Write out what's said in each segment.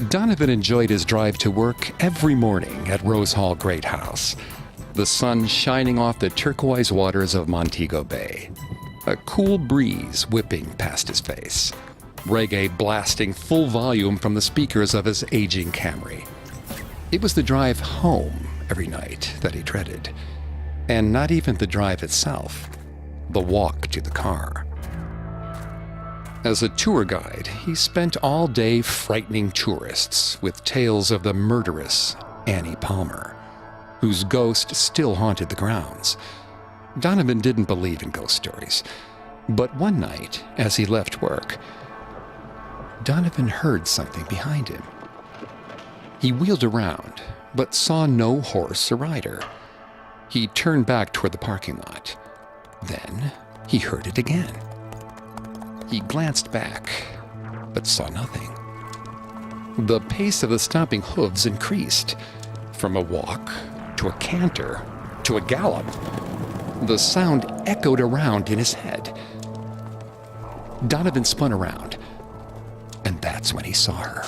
Donovan enjoyed his drive to work every morning at Rose Hall Great House, the sun shining off the turquoise waters of Montego Bay, a cool breeze whipping past his face, reggae blasting full volume from the speakers of his aging Camry. It was the drive home every night that he dreaded, and not even the drive itself, the walk to the car. As a tour guide, he spent all day frightening tourists with tales of the murderous Annie Palmer, whose ghost still haunted the grounds. Donovan didn't believe in ghost stories, but one night, as he left work, Donovan heard something behind him. He wheeled around, but saw no horse or rider. He turned back toward the parking lot. Then he heard it again. He glanced back, but saw nothing. The pace of the stomping hooves increased, from a walk to a canter to a gallop. The sound echoed around in his head. Donovan spun around, and that's when he saw her.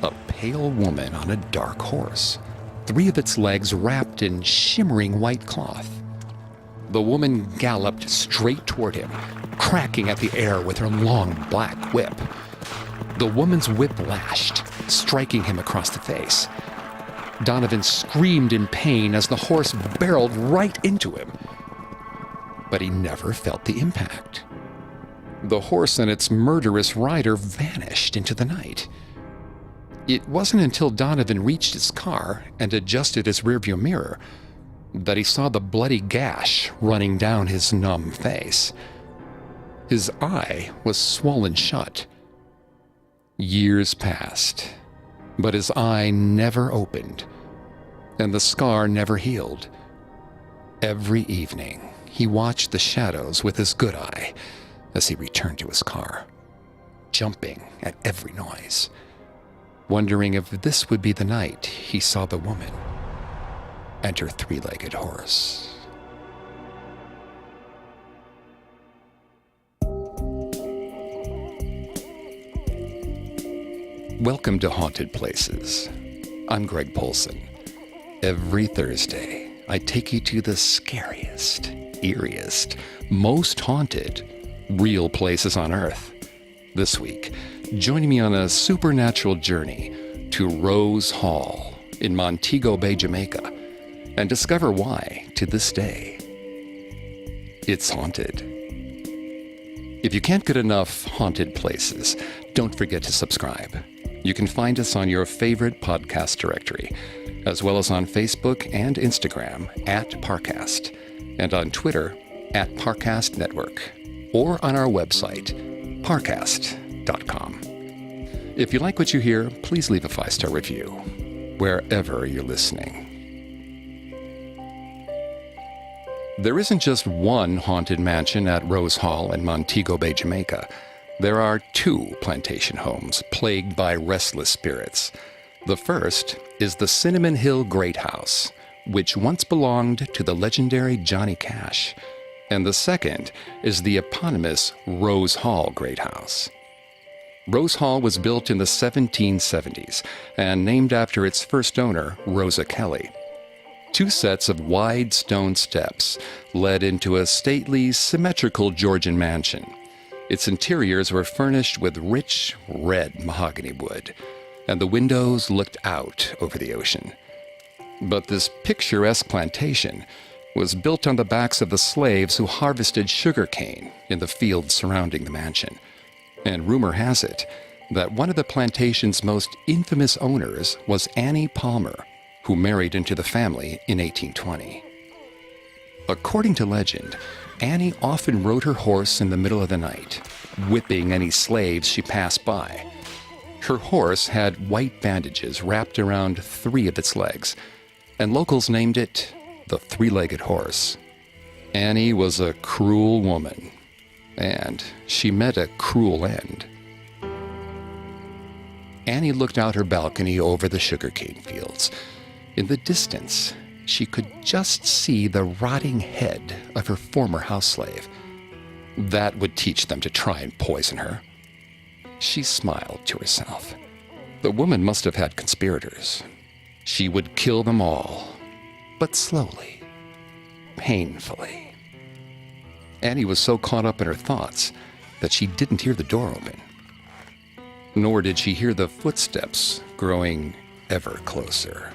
A pale woman on a dark horse, 3 of its legs wrapped in shimmering white cloth. The woman galloped straight toward him, cracking at the air with her long black whip. The woman's whip lashed, striking him across the face. Donovan screamed in pain as the horse barreled right into him. But he never felt the impact. The horse and its murderous rider vanished into the night. It wasn't until Donovan reached his car and adjusted his rearview mirror that he saw the bloody gash running down his numb face. His eye was swollen shut. Years passed, but his eye never opened, and the scar never healed. Every evening, he watched the shadows with his good eye as he returned to his car, jumping at every noise, wondering if this would be the night he saw the woman and her 3-legged horse. Welcome to Haunted Places. I'm Greg Polson. Every Thursday, I take you to the scariest, eeriest, most haunted, real places on Earth. This week, joining me on a supernatural journey to Rose Hall in Montego Bay, Jamaica, and discover why, to this day, it's haunted. If you can't get enough haunted places, don't forget to subscribe. You can find us on your favorite podcast directory, as well as on Facebook and Instagram at Parcast, and on Twitter at Parcast Network, or on our website, parcast.com. If you like what you hear, please leave a 5-star review, wherever you're listening. There isn't just one haunted mansion at Rose Hall in Montego Bay, Jamaica. There are 2 plantation homes plagued by restless spirits. The first is the Cinnamon Hill Great House, which once belonged to the legendary Johnny Cash. And the second is the eponymous Rose Hall Great House. Rose Hall was built in the 1770s and named after its first owner, Rosa Kelly. 2 sets of wide stone steps led into a stately, symmetrical Georgian mansion. Its interiors were furnished with rich, red mahogany wood, and the windows looked out over the ocean. But this picturesque plantation was built on the backs of the slaves who harvested sugarcane in the fields surrounding the mansion. And rumor has it that one of the plantation's most infamous owners was Annie Palmer, who married into the family in 1820. According to legend, Annie often rode her horse in the middle of the night, whipping any slaves she passed by. Her horse had white bandages wrapped around 3 of its legs, and locals named it the 3-legged horse. Annie was a cruel woman, and she met a cruel end. Annie looked out her balcony over the sugarcane fields. In the distance, she could just see the rotting head of her former house slave. That would teach them to try and poison her. She smiled to herself. The woman must have had conspirators. She would kill them all, but slowly, painfully. Annie was so caught up in her thoughts that she didn't hear the door open. Nor did she hear the footsteps growing ever closer.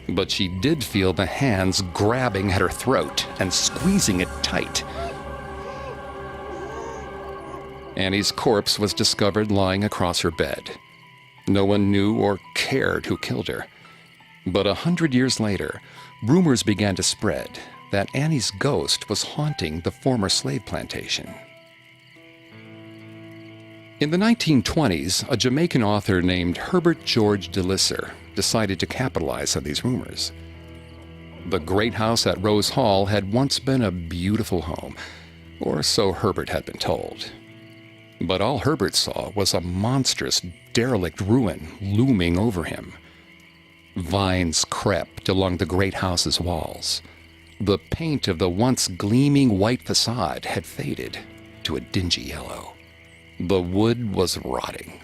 But she did feel the hands grabbing at her throat and squeezing it tight. Annie's corpse was discovered lying across her bed. No one knew or cared who killed her. But 100 years later, rumors began to spread that Annie's ghost was haunting the former slave plantation. In the 1920s, a Jamaican author named Herbert George de Lisser decided to capitalize on these rumors. The great house at Rose Hall had once been a beautiful home, or so Herbert had been told. But all Herbert saw was a monstrous, derelict ruin looming over him. Vines crept along the great house's walls. The paint of the once gleaming white facade had faded to a dingy yellow. The wood was rotting.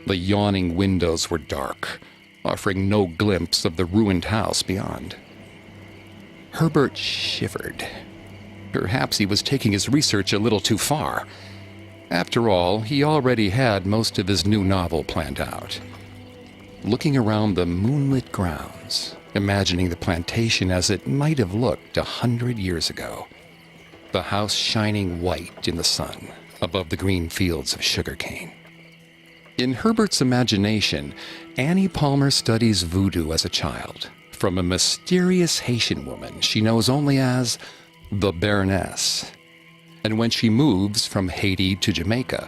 The yawning windows were dark, offering no glimpse of the ruined house beyond. Herbert shivered. Perhaps he was taking his research a little too far. After all, he already had most of his new novel planned out. Looking around the moonlit grounds, imagining the plantation as it might have looked 100 years ago, the house shining white in the sun above the green fields of sugarcane. In Herbert's imagination, Annie Palmer studies voodoo as a child from a mysterious Haitian woman she knows only as the Baroness. And when she moves from Haiti to Jamaica,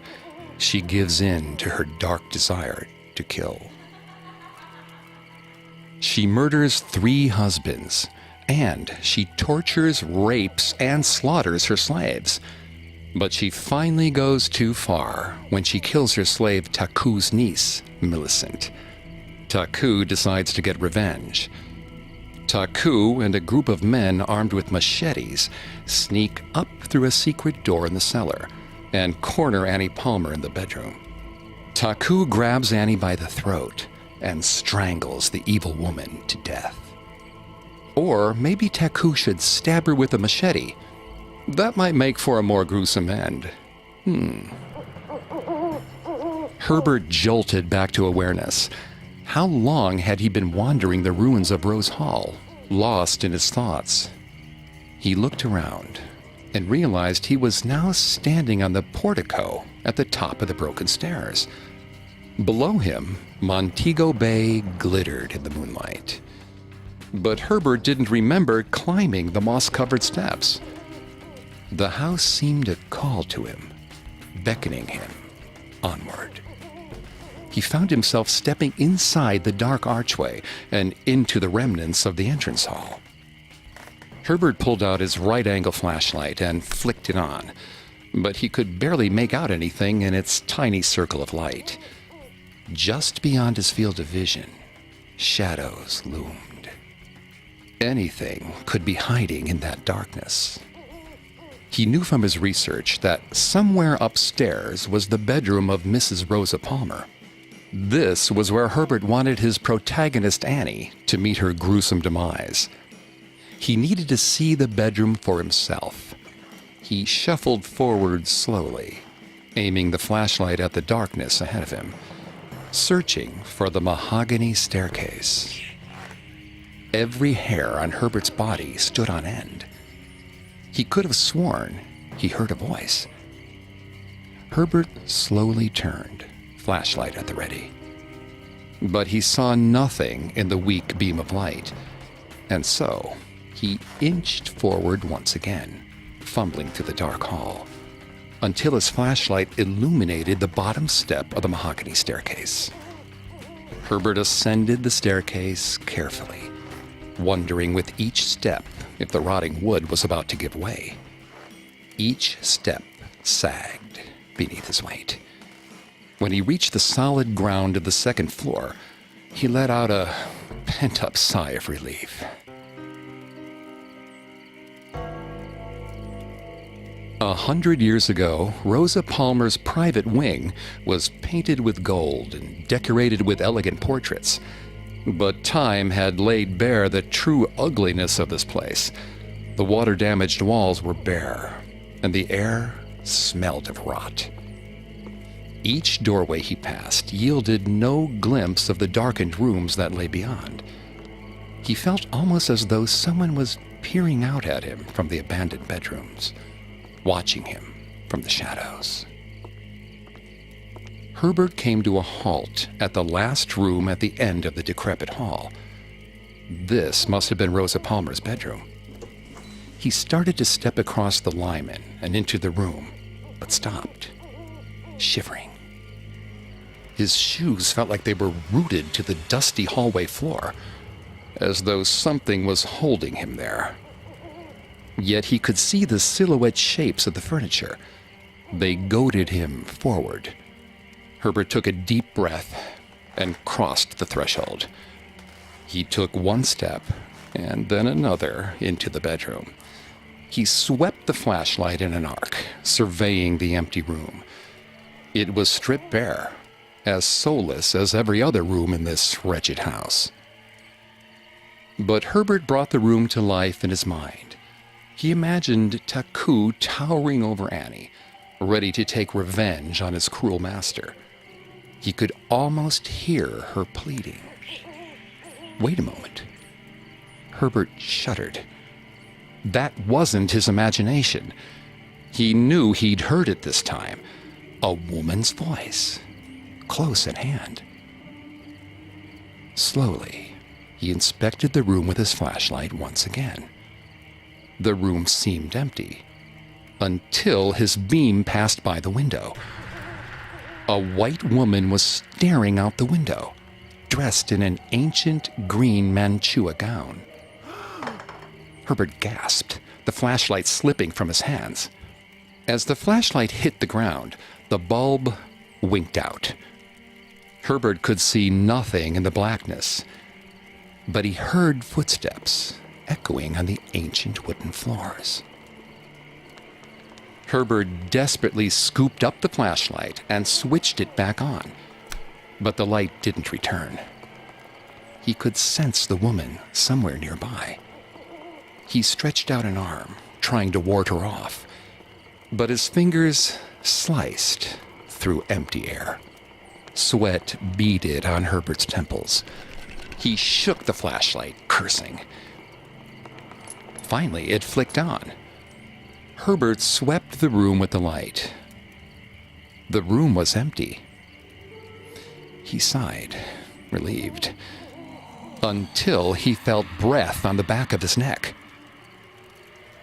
she gives in to her dark desire to kill. She murders 3 husbands, and she tortures, rapes, and slaughters her slaves. But she finally goes too far when she kills her slave Taku's niece, Millicent. Taku decides to get revenge. Taku and a group of men armed with machetes sneak up through a secret door in the cellar and corner Annie Palmer in the bedroom. Taku grabs Annie by the throat and strangles the evil woman to death. Or maybe Taku should stab her with a machete. That might make for a more gruesome end. Herbert jolted back to awareness. How long had he been wandering the ruins of Rose Hall, lost in his thoughts? He looked around and realized he was now standing on the portico at the top of the broken stairs. Below him, Montego Bay glittered in the moonlight. But Herbert didn't remember climbing the moss-covered steps. The house seemed to call to him, beckoning him onward. He found himself stepping inside the dark archway and into the remnants of the entrance hall. Herbert pulled out his right-angle flashlight and flicked it on, but he could barely make out anything in its tiny circle of light. Just beyond his field of vision, shadows loomed. Anything could be hiding in that darkness. He knew from his research that somewhere upstairs was the bedroom of Mrs. Rosa Palmer. This was where Herbert wanted his protagonist Annie to meet her gruesome demise. He needed to see the bedroom for himself. He shuffled forward slowly, aiming the flashlight at the darkness ahead of him, searching for the mahogany staircase. Every hair on Herbert's body stood on end. He could have sworn he heard a voice. Herbert slowly turned, flashlight at the ready. But he saw nothing in the weak beam of light, and so he inched forward once again, fumbling through the dark hall, until his flashlight illuminated the bottom step of the mahogany staircase. Herbert ascended the staircase carefully, wondering with each step if the rotting wood was about to give way. Each step sagged beneath his weight. When he reached the solid ground of the second floor, he let out a pent-up sigh of relief. 100 years ago, Rosa Palmer's private wing was painted with gold and decorated with elegant portraits. But time had laid bare the true ugliness of this place. The water-damaged walls were bare, and the air smelled of rot. Each doorway he passed yielded no glimpse of the darkened rooms that lay beyond. He felt almost as though someone was peering out at him from the abandoned bedrooms, watching him from the shadows. Herbert came to a halt at the last room at the end of the decrepit hall. This must have been Rosa Palmer's bedroom. He started to step across the lineman and into the room, but stopped, shivering. His shoes felt like they were rooted to the dusty hallway floor, as though something was holding him there. Yet he could see the silhouette shapes of the furniture. They goaded him forward. Herbert took a deep breath and crossed the threshold. He took one step and then another into the bedroom. He swept the flashlight in an arc, surveying the empty room. It was stripped bare, as soulless as every other room in this wretched house. But Herbert brought the room to life in his mind. He imagined Taku towering over Annie, ready to take revenge on his cruel master. He could almost hear her pleading. Wait a moment. Herbert shuddered. That wasn't his imagination. He knew he'd heard it this time. A woman's voice, close at hand. Slowly, he inspected the room with his flashlight once again. The room seemed empty, until his beam passed by the window. A white woman was staring out the window, dressed in an ancient green Mantua gown. Herbert gasped, the flashlight slipping from his hands. As the flashlight hit the ground, the bulb winked out. Herbert could see nothing in the blackness, but he heard footsteps echoing on the ancient wooden floors. Herbert desperately scooped up the flashlight and switched it back on, but the light didn't return. He could sense the woman somewhere nearby. He stretched out an arm, trying to ward her off, but his fingers sliced through empty air. Sweat beaded on Herbert's temples. He shook the flashlight, cursing. Finally, it flicked on. Herbert swept the room with the light. The room was empty. He sighed, relieved, until he felt breath on the back of his neck.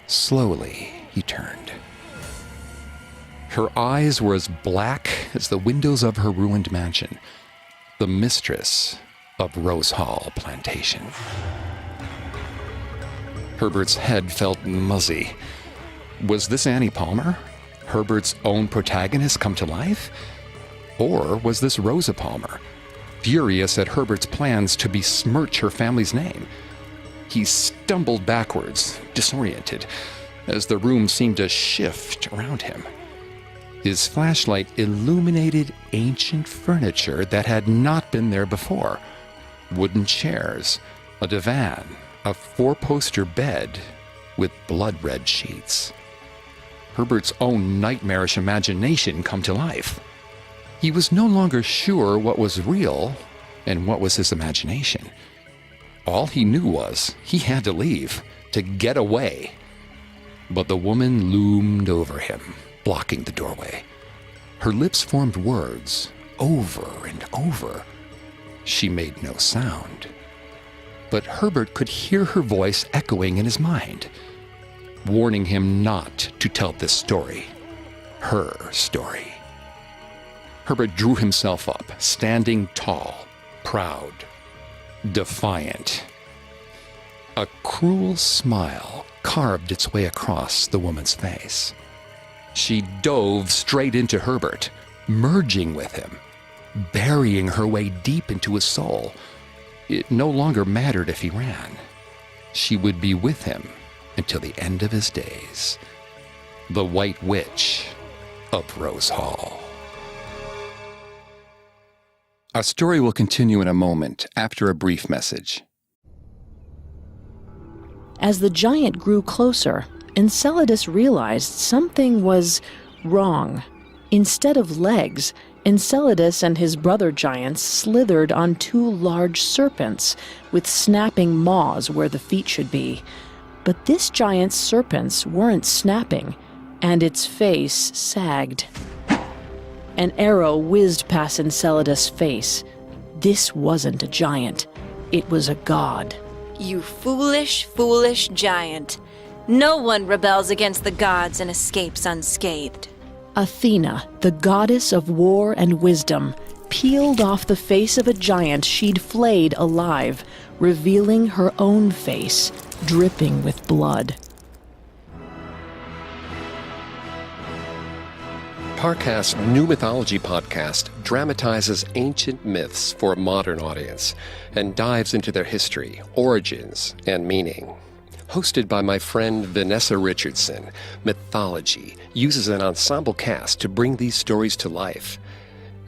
Slowly, he turned. Her eyes were as black as the windows of her ruined mansion, the mistress of Rose Hall Plantation. Herbert's head felt muzzy. Was this Annie Palmer, Herbert's own protagonist come to life? Or was this Rosa Palmer, furious at Herbert's plans to besmirch her family's name? He stumbled backwards, disoriented, as the room seemed to shift around him. His flashlight illuminated ancient furniture that had not been there before. Wooden chairs, a divan, a four-poster bed with blood-red sheets. Herbert's own nightmarish imagination come to life. He was no longer sure what was real and what was his imagination. All he knew was he had to leave, to get away. But the woman loomed over him, blocking the doorway. Her lips formed words over and over. She made no sound. But Herbert could hear her voice echoing in his mind, warning him not to tell this story, her story. Herbert drew himself up, standing tall, proud, defiant. A cruel smile carved its way across the woman's face. She dove straight into Herbert, merging with him, burying her way deep into his soul. It no longer mattered if he ran. She would be with him until the end of his days. The White Witch of Rose Hall. Our story will continue in a moment after a brief message. As the giant grew closer, Enceladus realized something was wrong. Instead of legs, Enceladus and his brother giants slithered on two large serpents with snapping maws where the feet should be. But this giant's serpents weren't snapping, and its face sagged. An arrow whizzed past Enceladus' face. This wasn't a giant. It was a god. You foolish, foolish giant. No one rebels against the gods and escapes unscathed. Athena, the goddess of war and wisdom, peeled off the face of a giant she'd flayed alive, revealing her own face, dripping with blood. Parcast's New Mythology podcast dramatizes ancient myths for a modern audience and dives into their history, origins, and meaning. Hosted by my friend Vanessa Richardson, Mythology uses an ensemble cast to bring these stories to life.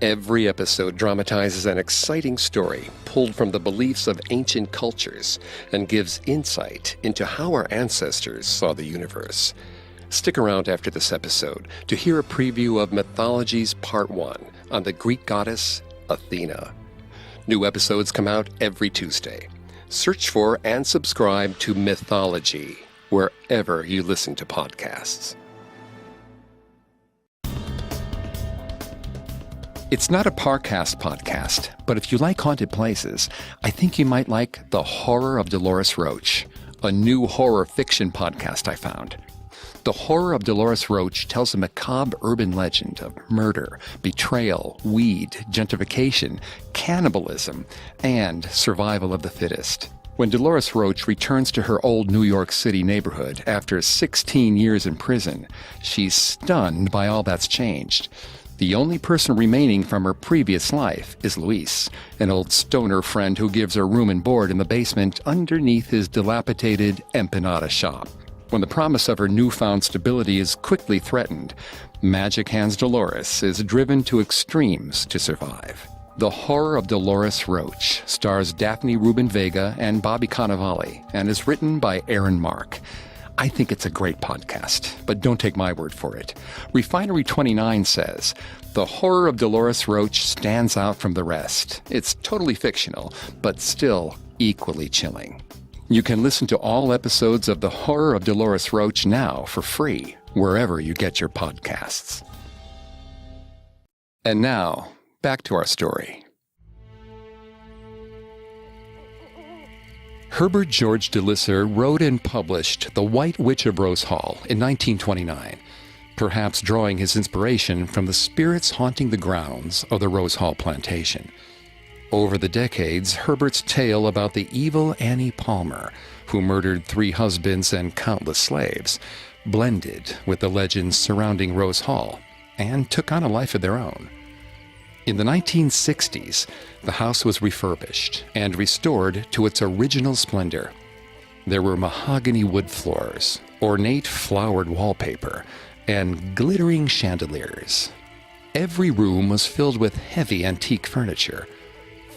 Every episode dramatizes an exciting story pulled from the beliefs of ancient cultures and gives insight into how our ancestors saw the universe. Stick around after this episode to hear a preview of Mythology's Part 1 on the Greek goddess Athena. New episodes come out every Tuesday. Search for and subscribe to Mythology wherever you listen to podcasts. It's not a Parcast podcast, but if you like haunted places, I think you might like The Horror of Dolores Roach, a new horror fiction podcast I found. The Horror of Dolores Roach tells a macabre urban legend of murder, betrayal, weed, gentrification, cannibalism, and survival of the fittest. When Dolores Roach returns to her old New York City neighborhood after 16 years in prison, she's stunned by all that's changed. The only person remaining from her previous life is Luis, an old stoner friend who gives her room and board in the basement underneath his dilapidated empanada shop. When the promise of her newfound stability is quickly threatened, Magic Hands Dolores is driven to extremes to survive. The Horror of Dolores Roach stars Daphne Rubin Vega and Bobby Cannavale and is written by Aaron Mark. I think it's a great podcast, but don't take my word for it. Refinery 29 says, The Horror of Dolores Roach stands out from the rest. It's totally fictional, but still equally chilling. You can listen to all episodes of The Horror of Dolores Roach now for free, wherever you get your podcasts. And now, back to our story. Herbert George de Lisser wrote and published The White Witch of Rose Hall in 1929, perhaps drawing his inspiration from the spirits haunting the grounds of the Rose Hall plantation. Over the decades, Herbert's tale about the evil Annie Palmer, who murdered 3 husbands and countless slaves, blended with the legends surrounding Rose Hall and took on a life of their own. In the 1960s, the house was refurbished and restored to its original splendor. There were mahogany wood floors, ornate flowered wallpaper, and glittering chandeliers. Every room was filled with heavy antique furniture,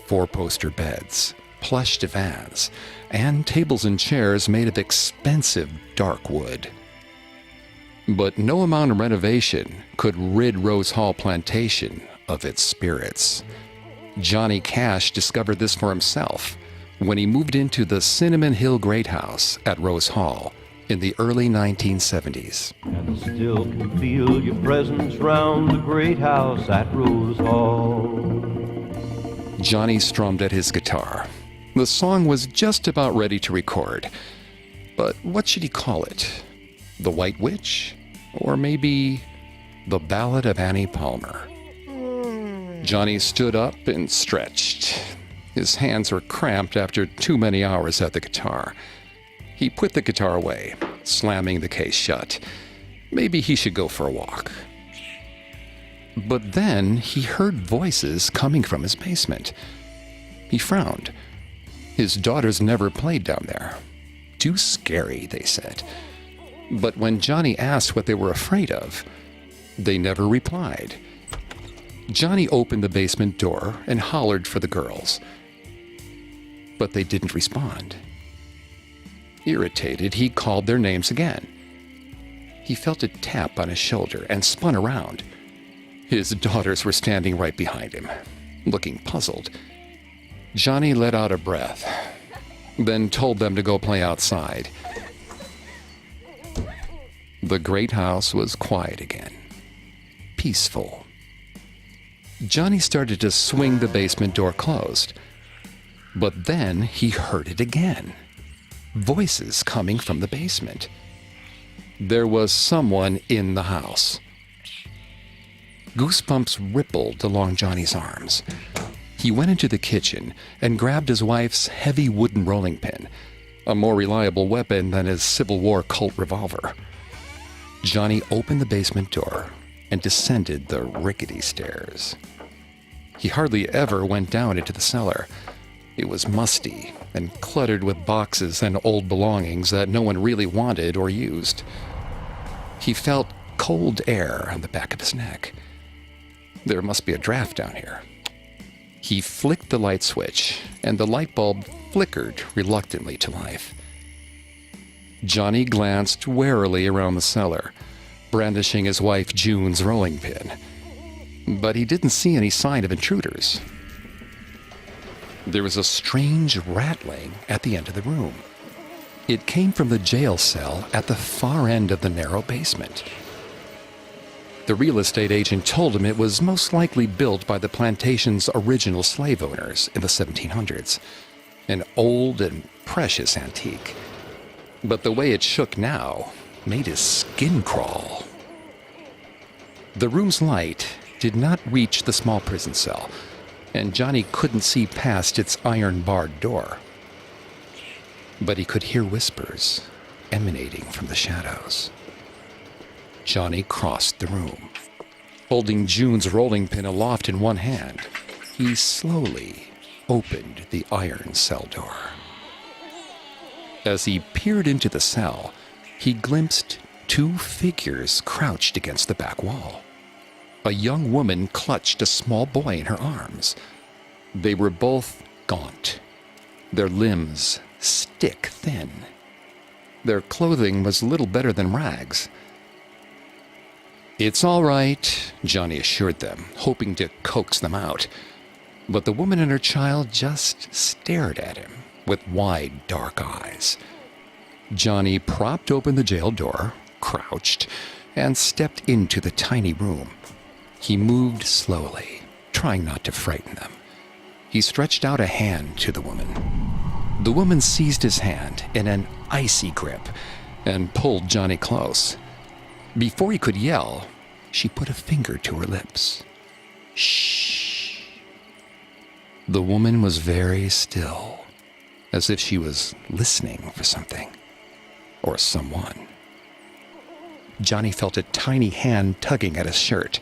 4-poster beds, plush divans, and tables and chairs made of expensive dark wood. But no amount of renovation could rid Rose Hall Plantation of its spirits. Johnny Cash discovered this for himself when he moved into the Cinnamon Hill Great House at Rose Hall in the early 1970s. And still can feel your presence round the great house at Rose Hall. Johnny strummed at his guitar. The song was just about ready to record. But what should he call it? The White Witch? Or maybe The Ballad of Annie Palmer? Johnny stood up and stretched. His hands were cramped after too many hours at the guitar. He put the guitar away, slamming the case shut. Maybe he should go for a walk. But then he heard voices coming from his basement. He frowned. His daughters never played down there. Too scary, they said. But when Johnny asked what they were afraid of, they never replied. Johnny opened the basement door and hollered for the girls, but they didn't respond. Irritated, he called their names again. He felt a tap on his shoulder and spun around. His daughters were standing right behind him, looking puzzled. Johnny let out a breath, then told them to go play outside. The great house was quiet again, peaceful. Johnny started to swing the basement door closed, but then he heard it again. Voices coming from the basement. There was someone in the house. Goosebumps rippled along Johnny's arms. He went into the kitchen and grabbed his wife's heavy wooden rolling pin, a more reliable weapon than his Civil War Colt revolver. Johnny opened the basement door and descended the rickety stairs. He hardly ever went down into the cellar. It was musty and cluttered with boxes and old belongings that no one really wanted or used. He felt cold air on the back of his neck. There must be a draft down here. He flicked the light switch, and the light bulb flickered reluctantly to life. Johnny glanced warily around the cellar, brandishing his wife June's rolling pin. But he didn't see any sign of intruders. There was a strange rattling at the end of the room. It came from the jail cell at the far end of the narrow basement. The real estate agent told him it was most likely built by the plantation's original slave owners in the 1700s, an old and precious antique. But the way it shook now made his skin crawl. The room's light did not reach the small prison cell, and Johnny couldn't see past its iron-barred door. But he could hear whispers emanating from the shadows. Johnny crossed the room. Holding June's rolling pin aloft in one hand, he slowly opened the iron cell door. As he peered into the cell, he glimpsed two figures crouched against the back wall. A young woman clutched a small boy in her arms. They were both gaunt, their limbs stick-thin. Their clothing was little better than rags. "It's all right," Johnny assured them, hoping to coax them out. But the woman and her child just stared at him with wide, dark eyes. Johnny propped open the jail door, crouched, and stepped into the tiny room. He moved slowly, trying not to frighten them. He stretched out a hand to the woman. The woman seized his hand in an icy grip and pulled Johnny close. Before he could yell, she put a finger to her lips. Shh. The woman was very still, as if she was listening for something or someone. Johnny felt a tiny hand tugging at his shirt.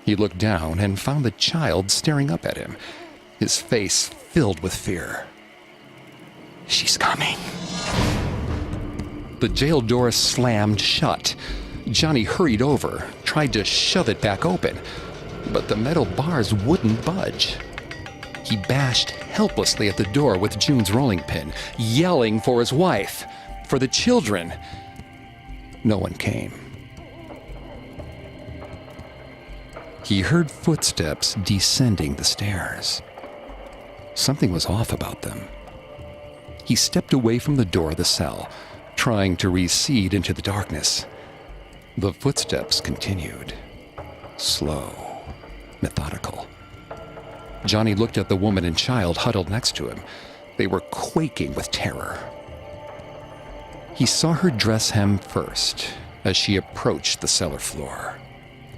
He looked down and found the child staring up at him, his face filled with fear. "She's coming." The jail door slammed shut. Johnny hurried over, tried to shove it back open, but the metal bars wouldn't budge. He bashed helplessly at the door with June's rolling pin, yelling for his wife, for the children. No one came. He heard footsteps descending the stairs. Something was off about them. He stepped away from the door of the cell, trying to recede into the darkness. The footsteps continued, slow, methodical. Johnny looked at the woman and child huddled next to him. They were quaking with terror. He saw her dress hem first as she approached the cellar floor.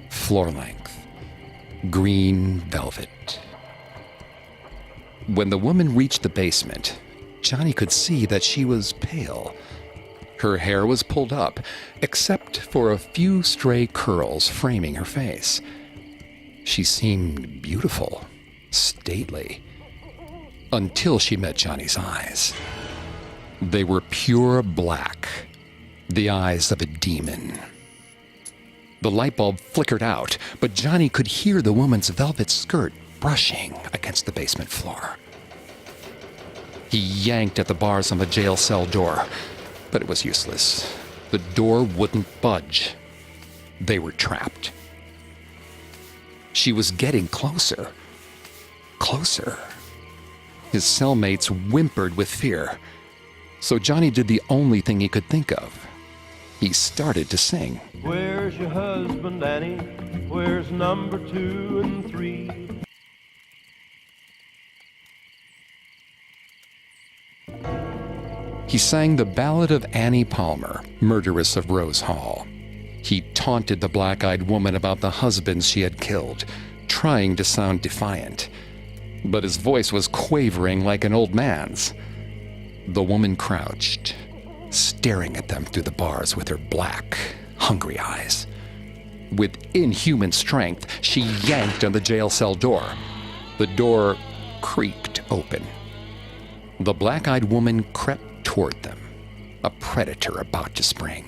Floor length, green velvet. When the woman reached the basement, Johnny could see that she was pale. Her hair was pulled up, except for a few stray curls framing her face. She seemed beautiful, stately, until she met Johnny's eyes. They were pure black, the eyes of a demon. The light bulb flickered out, but Johnny could hear the woman's velvet skirt brushing against the basement floor. He yanked at the bars on the jail cell door, but it was useless. The door wouldn't budge. They were trapped. She was getting closer. Closer. His cellmates whimpered with fear, so Johnny did the only thing he could think of. He started to sing. Where's your husband, Annie? Where's number 2 and 3? He sang the ballad of Annie Palmer, murderess of Rose Hall. He taunted the black-eyed woman about the husbands she had killed, trying to sound defiant. But his voice was quavering like an old man's. The woman crouched, staring at them through the bars with her black, hungry eyes. With inhuman strength, she yanked on the jail cell door. The door creaked open. The black-eyed woman crept toward them, a predator about to spring.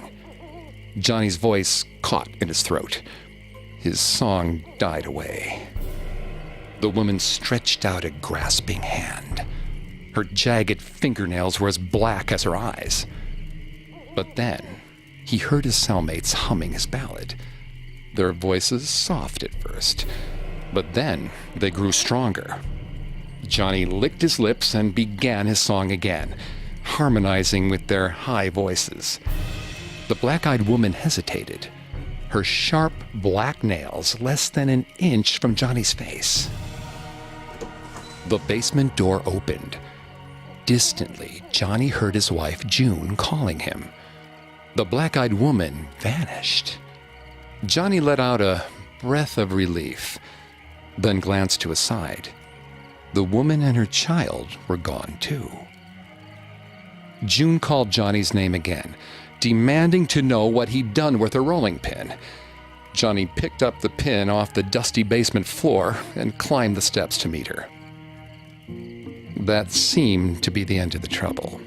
Johnny's voice caught in his throat. His song died away. The woman stretched out a grasping hand. Her jagged fingernails were as black as her eyes. But then, he heard his cellmates humming his ballad. Their voices soft at first, but then they grew stronger. Johnny licked his lips and began his song again, harmonizing with their high voices. The black-eyed woman hesitated, her sharp black nails less than an inch from Johnny's face. The basement door opened. Distantly, Johnny heard his wife June calling him. The black-eyed woman vanished. Johnny let out a breath of relief, then glanced to his side. The woman and her child were gone too. June called Johnny's name again, demanding to know what he'd done with her rolling pin. Johnny picked up the pin off the dusty basement floor and climbed the steps to meet her. That seemed to be the end of the trouble.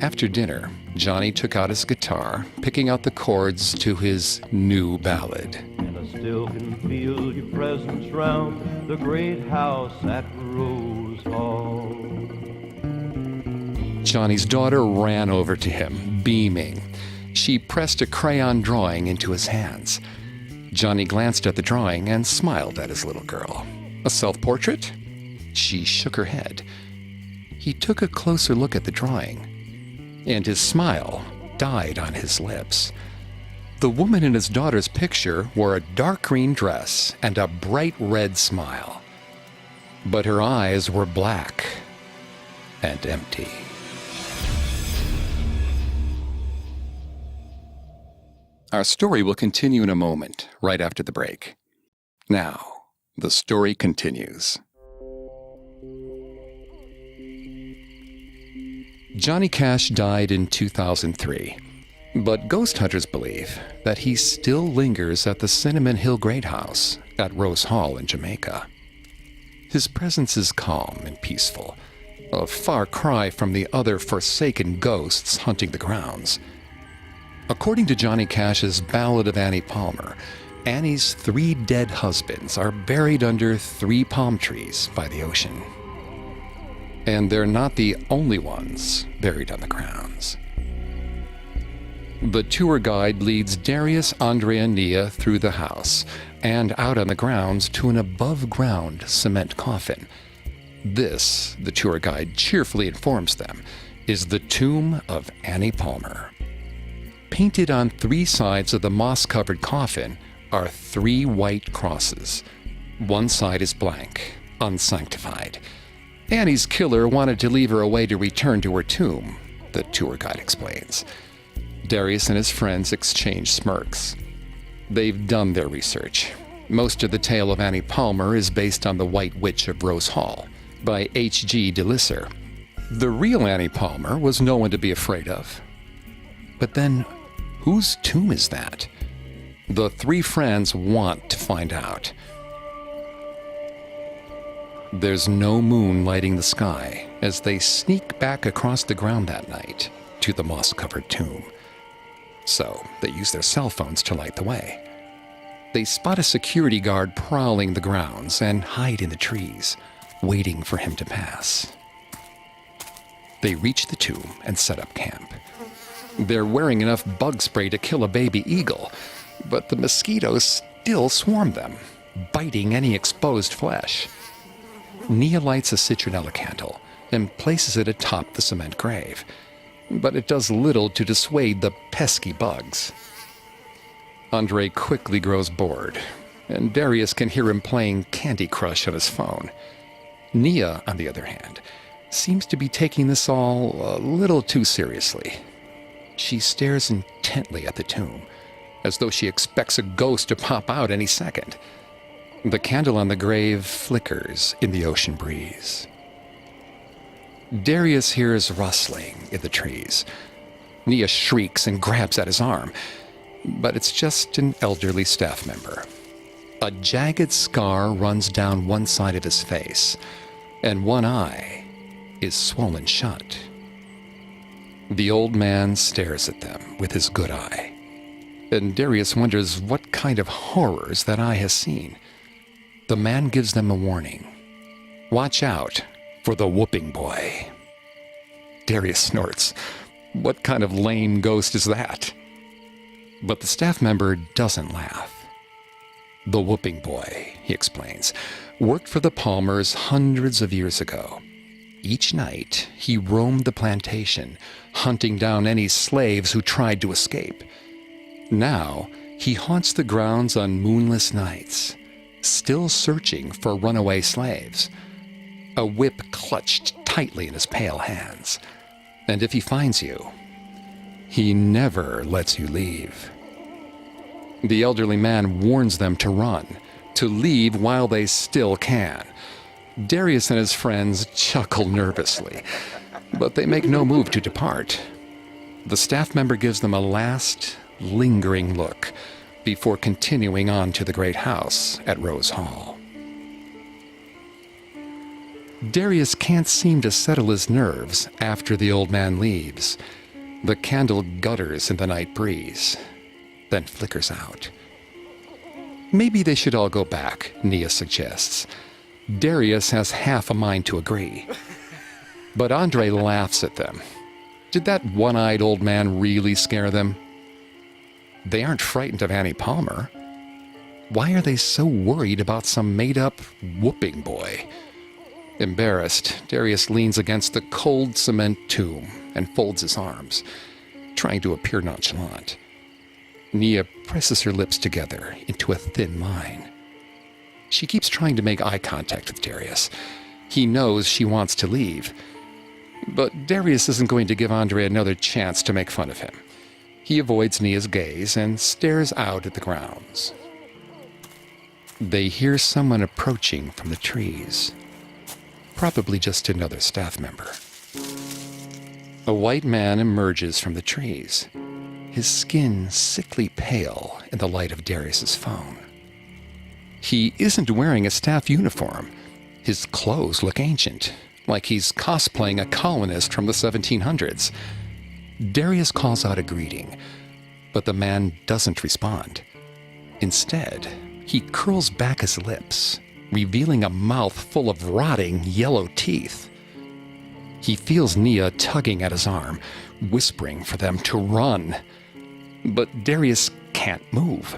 After dinner, Johnny took out his guitar, picking out the chords to his new ballad. And I still can feel your presence round the great house at Rose Hall. Johnny's daughter ran over to him, beaming. She pressed a crayon drawing into his hands. Johnny glanced at the drawing and smiled at his little girl. A self-portrait? She shook her head. He took a closer look at the drawing, and his smile died on his lips. The woman in his daughter's picture wore a dark green dress and a bright red smile. But her eyes were black and empty. Our story will continue in a moment, right after the break. Now, the story continues. Johnny Cash died in 2003, but ghost hunters believe that he still lingers at the Cinnamon Hill Great House at Rose Hall in Jamaica. His presence is calm and peaceful, a far cry from the other forsaken ghosts hunting the grounds. According to Johnny Cash's Ballad of Annie Palmer, Annie's 3 dead husbands are buried under 3 palm trees by the ocean. And they're not the only ones buried on the grounds. The tour guide leads Darius, Andrea, and Nia through the house and out on the grounds to an above-ground cement coffin. This, the tour guide cheerfully informs them, is the tomb of Annie Palmer. Painted on 3 sides of the moss-covered coffin are 3 white crosses. One side is blank, unsanctified. Annie's killer wanted to leave her a way to return to her tomb, the tour guide explains. Darius and his friends exchange smirks. They've done their research. Most of the tale of Annie Palmer is based on The White Witch of Rose Hall by H.G. DeLisser. The real Annie Palmer was no one to be afraid of. But then, whose tomb is that? The 3 friends want to find out. There's no moon lighting the sky as they sneak back across the ground that night to the moss-covered tomb. so they use their cell phones to light the way. They spot a security guard prowling the grounds and hide in the trees, waiting for him to pass. They reach the tomb and set up camp. They're wearing enough bug spray to kill a baby eagle, but the mosquitoes still swarm them, biting any exposed flesh. Nia lights a citronella candle and places it atop the cement grave, but it does little to dissuade the pesky bugs. Andre quickly grows bored, and Darius can hear him playing Candy Crush on his phone. Nia, on the other hand, seems to be taking this all a little too seriously. She stares intently at the tomb, as though she expects a ghost to pop out any second. The candle on the grave flickers in the ocean breeze. Darius hears rustling in the trees. Nia shrieks and grabs at his arm, but it's just an elderly staff member. A jagged scar runs down one side of his face, and one eye is swollen shut. The old man stares at them with his good eye, and Darius wonders what kind of horrors that eye has seen. The man gives them a warning. Watch out for the whooping boy. Darius snorts. What kind of lame ghost is that? But the staff member doesn't laugh. The whooping boy, he explains, worked for the Palmers hundreds of years ago. Each night, he roamed the plantation, hunting down any slaves who tried to escape. Now, he haunts the grounds on moonless nights, still searching for runaway slaves, a whip clutched tightly in his pale hands. And if he finds you, he never lets you leave. The elderly man warns them to run, to leave while they still can. Darius and his friends chuckle nervously, but they make no move to depart. The staff member gives them a last, lingering look before continuing on to the great house at Rose Hall. Darius can't seem to settle his nerves after the old man leaves. The candle gutters in the night breeze, then flickers out. Maybe they should all go back, Nia suggests. Darius has half a mind to agree. But Andre laughs at them. Did that one-eyed old man really scare them? They aren't frightened of Annie Palmer. Why are they so worried about some made-up whooping boy? Embarrassed, Darius leans against the cold cement tomb and folds his arms, trying to appear nonchalant. Nia presses her lips together into a thin line. She keeps trying to make eye contact with Darius. He knows she wants to leave. But Darius isn't going to give Andre another chance to make fun of him. He avoids Nia's gaze and stares out at the grounds. They hear someone approaching from the trees. Probably just another staff member. A white man emerges from the trees, his skin sickly pale in the light of Darius's phone. He isn't wearing a staff uniform. His clothes look ancient, like he's cosplaying a colonist from the 1700s. Darius calls out a greeting, but the man doesn't respond. Instead, he curls back his lips, revealing a mouth full of rotting yellow teeth. He feels Nia tugging at his arm, whispering for them to run. But Darius can't move.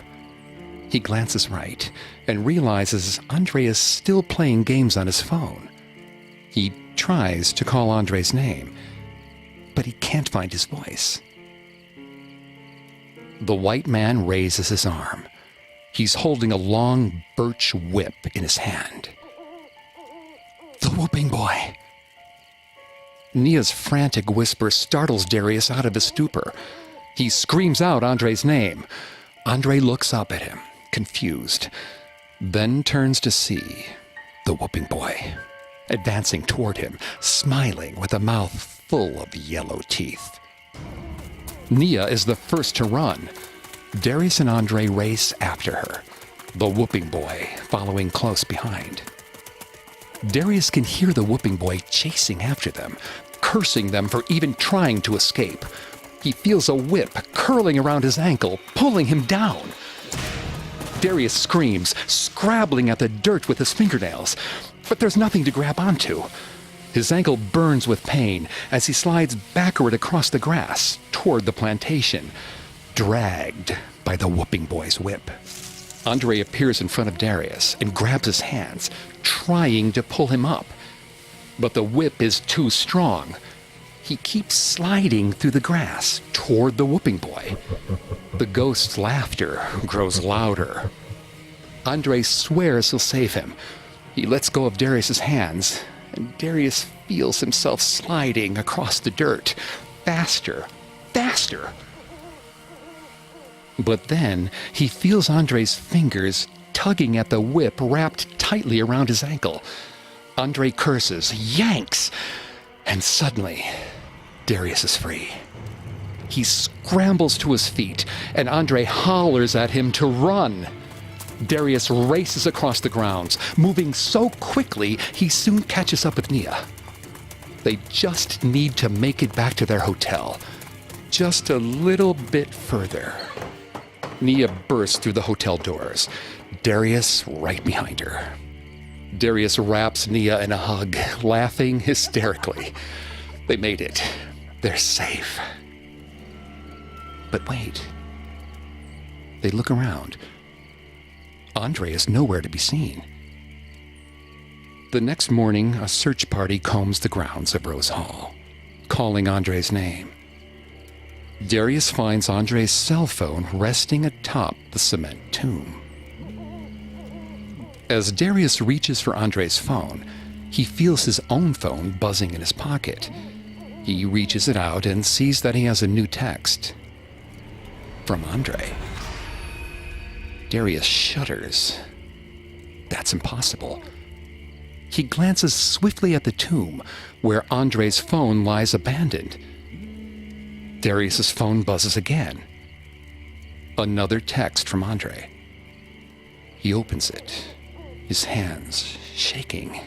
He glances right and realizes Andre is still playing games on his phone. He tries to call Andre's name, but he can't find his voice. The white man raises his arm. He's holding a long birch whip in his hand. The whooping boy. Nia's frantic whisper startles Darius out of his stupor. He screams out Andre's name. Andre looks up at him, confused, then turns to see the whooping boy, advancing toward him, smiling with a mouth full of yellow teeth. Nia is the first to run. Darius and Andre race after her, the whooping boy following close behind. Darius can hear the whooping boy chasing after them, cursing them for even trying to escape. He feels a whip curling around his ankle, pulling him down. Darius screams, scrabbling at the dirt with his fingernails, but there's nothing to grab onto. His ankle burns with pain as he slides backward across the grass toward the plantation, dragged by the whooping boy's whip. Andre appears in front of Darius and grabs his hands, trying to pull him up. But the whip is too strong. He keeps sliding through the grass toward the whooping boy. The ghost's laughter grows louder. Andre swears he'll save him. He lets go of Darius's hands, and Darius feels himself sliding across the dirt, faster, faster. But then he feels Andre's fingers tugging at the whip wrapped tightly around his ankle. Andre curses, yanks, and suddenly Darius is free. He scrambles to his feet, and Andre hollers at him to run. Darius races across the grounds, moving so quickly he soon catches up with Nia. They just need to make it back to their hotel, just a little bit further. Nia bursts through the hotel doors, Darius right behind her. Darius wraps Nia in a hug, laughing hysterically. They made it. They're safe. But wait. They look around. Andre is nowhere to be seen. The next morning, a search party combs the grounds of Rose Hall, calling Andre's name. Darius finds Andre's cell phone resting atop the cement tomb. As Darius reaches for Andre's phone, he feels his own phone buzzing in his pocket. He reaches it out and sees that he has a new text from Andre. Darius shudders. That's impossible. He glances swiftly at the tomb, where Andre's phone lies abandoned. Darius's phone buzzes again. Another text from Andre. He opens it, his hands shaking.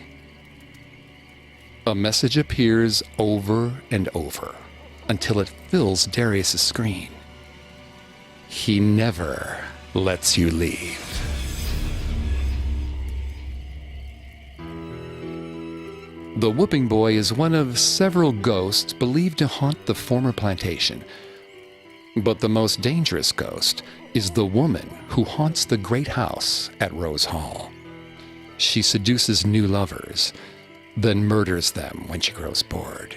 A message appears over and over until it fills Darius's screen. He never lets you leave. The whooping boy is one of several ghosts believed to haunt the former plantation. But the most dangerous ghost is the woman who haunts the great house at Rose Hall. She seduces new lovers, then murders them when she grows bored.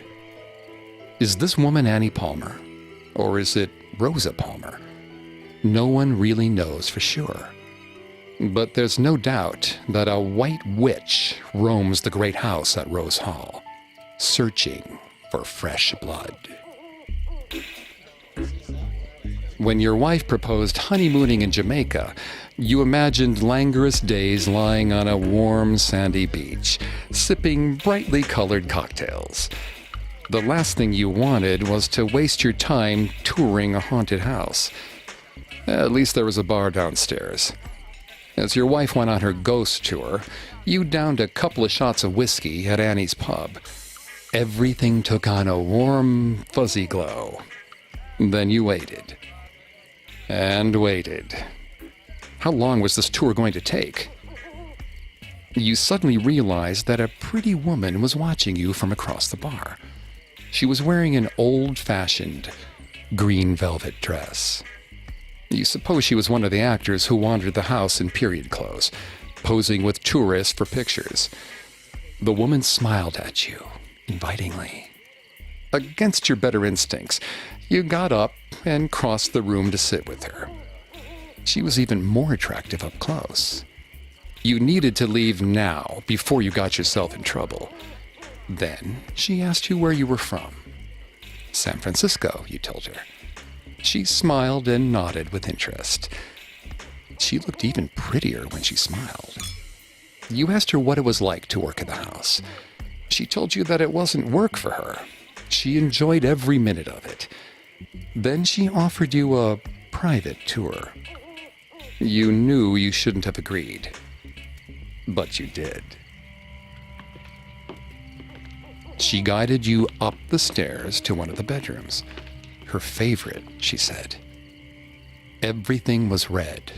Is this woman Annie Palmer? Or is it Rosa Palmer? No one really knows for sure. But there's no doubt that a white witch roams the great house at Rose Hall, searching for fresh blood. When your wife proposed honeymooning in Jamaica, you imagined languorous days lying on a warm, sandy beach, sipping brightly colored cocktails. The last thing you wanted was to waste your time touring a haunted house. At least there was a bar downstairs. As your wife went on her ghost tour, you downed a couple of shots of whiskey at Annie's pub. Everything took on a warm, fuzzy glow. Then you waited. And waited. How long was this tour going to take? You suddenly realized that a pretty woman was watching you from across the bar. She was wearing an old-fashioned green velvet dress. You suppose she was one of the actors who wandered the house in period clothes, posing with tourists for pictures. The woman smiled at you, invitingly. Against your better instincts, you got up and crossed the room to sit with her. She was even more attractive up close. You needed to leave now, before you got yourself in trouble. Then she asked you where you were from. San Francisco, you told her. She smiled and nodded with interest. She looked even prettier when she smiled. You asked her what it was like to work at the house. She told you that it wasn't work for her. She enjoyed every minute of it. Then she offered you a private tour. You knew you shouldn't have agreed, but you did. She guided you up the stairs to one of the bedrooms. her favorite, she said. Everything was red.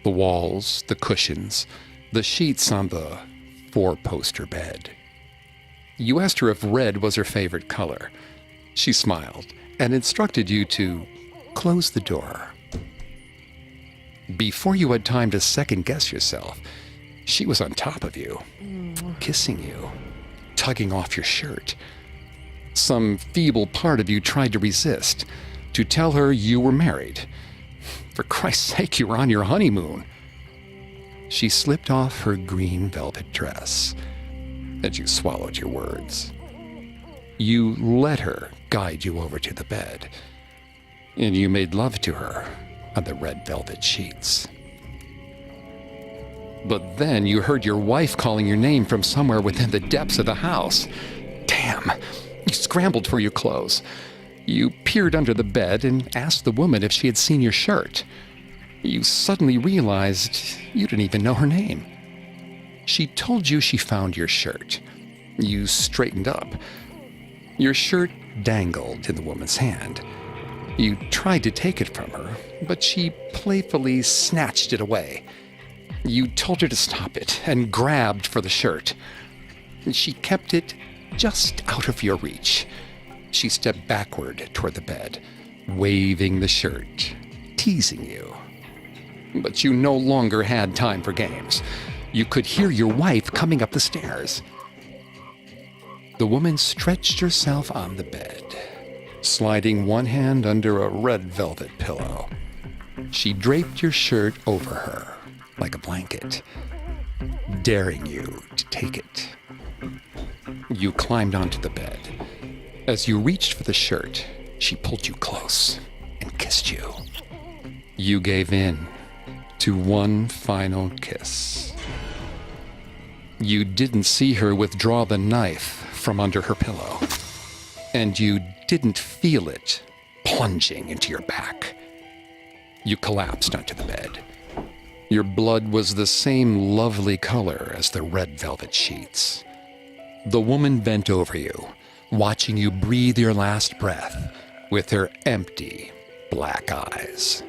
The walls, the cushions, the sheets on the four-poster bed. You asked her if red was her favorite color. She smiled and instructed you to close the door. Before you had time to second-guess yourself, she was on top of you, kissing you, tugging off your shirt. Some feeble part of you tried to resist, to tell her you were married. For Christ's sake, you were on your honeymoon. She slipped off her green velvet dress, and you swallowed your words. You let her guide you over to the bed, and you made love to her on the red velvet sheets. But then you heard your wife calling your name from somewhere within the depths of the house. Damn! You scrambled for your clothes. You peered under the bed and asked the woman if she had seen your shirt. You suddenly realized you didn't even know her name. She told you she found your shirt. You straightened up. Your shirt dangled in the woman's hand. You tried to take it from her, but she playfully snatched it away. You told her to stop it and grabbed for the shirt. She kept it just out of your reach. She stepped backward toward the bed, waving the shirt, teasing you. But you no longer had time for games. You could hear your wife coming up the stairs. The woman stretched herself on the bed, sliding one hand under a red velvet pillow. She draped your shirt over her like a blanket, daring you to take it. You climbed onto the bed. As you reached for the shirt, she pulled you close and kissed you. You gave in to one final kiss. You didn't see her withdraw the knife from under her pillow, and you didn't feel it plunging into your back. You collapsed onto the bed. Your blood was the same lovely color as the red velvet sheets. The woman bent over you, watching you breathe your last breath with her empty black eyes.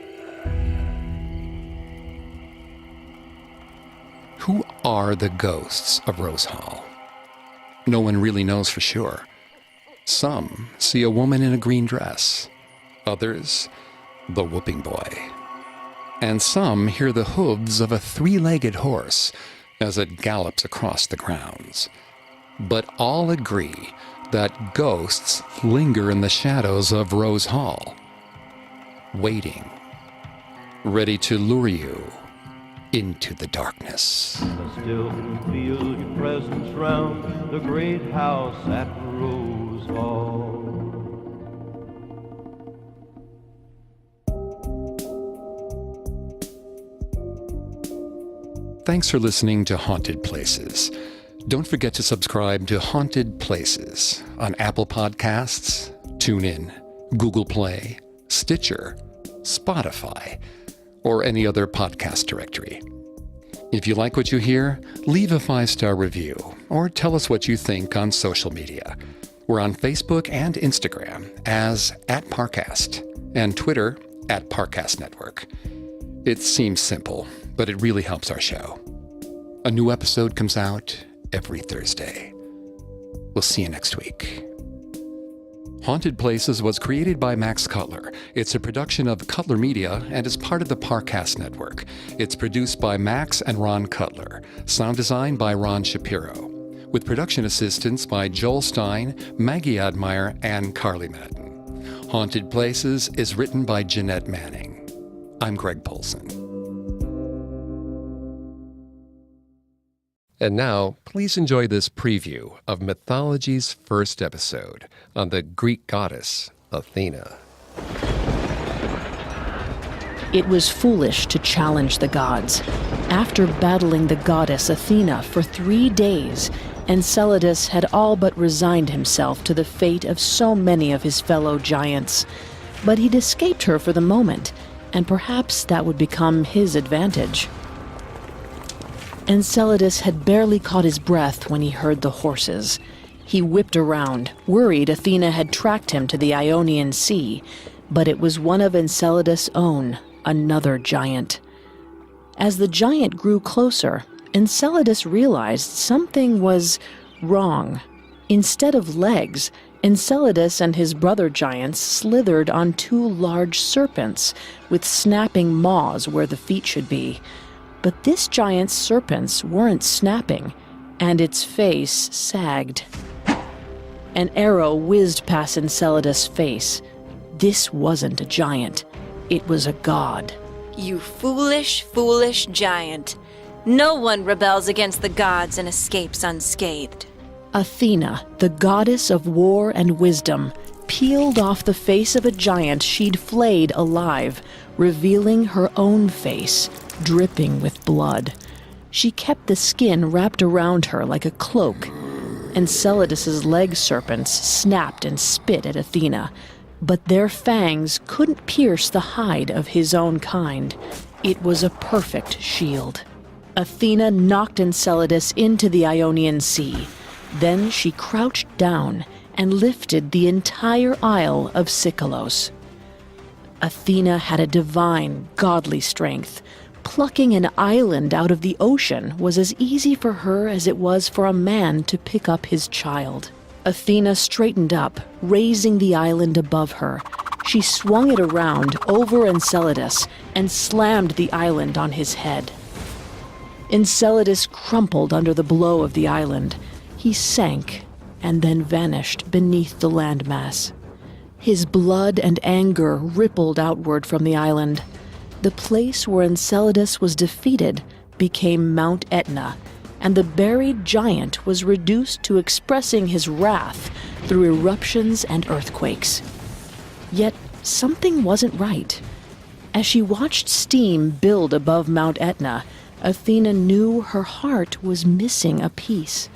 Who are the ghosts of Rose Hall? No one really knows for sure. Some see a woman in a green dress, others, the whooping boy. And some hear the hooves of a three-legged horse as it gallops across the grounds. But all agree that ghosts linger in the shadows of Rose Hall, waiting, ready to lure you into the darkness. I still can feel your presence round the great house at Rose Hall. Thanks for listening to Haunted Places. Don't forget to subscribe to Haunted Places on Apple Podcasts, TuneIn, Google Play, Stitcher, Spotify, or any other podcast directory. If you like what you hear, leave a 5-star review or tell us what you think on social media. We're on Facebook and Instagram as @Parcast and Twitter @Parcast Network. It seems simple, but it really helps our show. A new episode comes out every Thursday. We'll see you next week. Haunted Places was created by Max Cutler. It's a production of Cutler Media and is part of the Parcast Network. It's produced by Max and Ron Cutler. Sound design by Ron Shapiro. With production assistance by Joel Stein, Maggie Admire, and Carly Madden. Haunted Places is written by Jeanette Manning. I'm Greg Polson. And now, please enjoy this preview of Mythology's first episode on the Greek goddess Athena. It was foolish to challenge the gods. After battling the goddess Athena for 3 days, Enceladus had all but resigned himself to the fate of so many of his fellow giants. But he'd escaped her for the moment, and perhaps that would become his advantage. Enceladus had barely caught his breath when he heard the horses. He whipped around, worried Athena had tracked him to the Ionian Sea. but it was one of Enceladus' own, another giant. As the giant grew closer, Enceladus realized something was wrong. Instead of legs, Enceladus and his brother giants slithered on two large serpents with snapping maws where the feet should be. But this giant's serpents weren't snapping, and its face sagged. An arrow whizzed past Enceladus' face. This wasn't a giant. It was a god. You foolish, foolish giant. No one rebels against the gods and escapes unscathed. Athena, the goddess of war and wisdom, peeled off the face of a giant she'd flayed alive, revealing her own face, dripping with blood. She kept the skin wrapped around her like a cloak. Enceladus's leg serpents snapped and spit at Athena, but their fangs couldn't pierce the hide of his own kind. It was a perfect shield. Athena knocked Enceladus into the Ionian Sea. Then she crouched down and lifted the entire isle of Sikalos. Athena had a divine, godly strength. Plucking an island out of the ocean was as easy for her as it was for a man to pick up his child. Athena straightened up, raising the island above her. She swung it around over Enceladus and slammed the island on his head. Enceladus crumpled under the blow of the island. He sank and then vanished beneath the landmass. His blood and anger rippled outward from the island. The place where Enceladus was defeated became Mount Etna, and the buried giant was reduced to expressing his wrath through eruptions and earthquakes. Yet something wasn't right. As she watched steam build above Mount Etna, Athena knew her heart was missing a piece.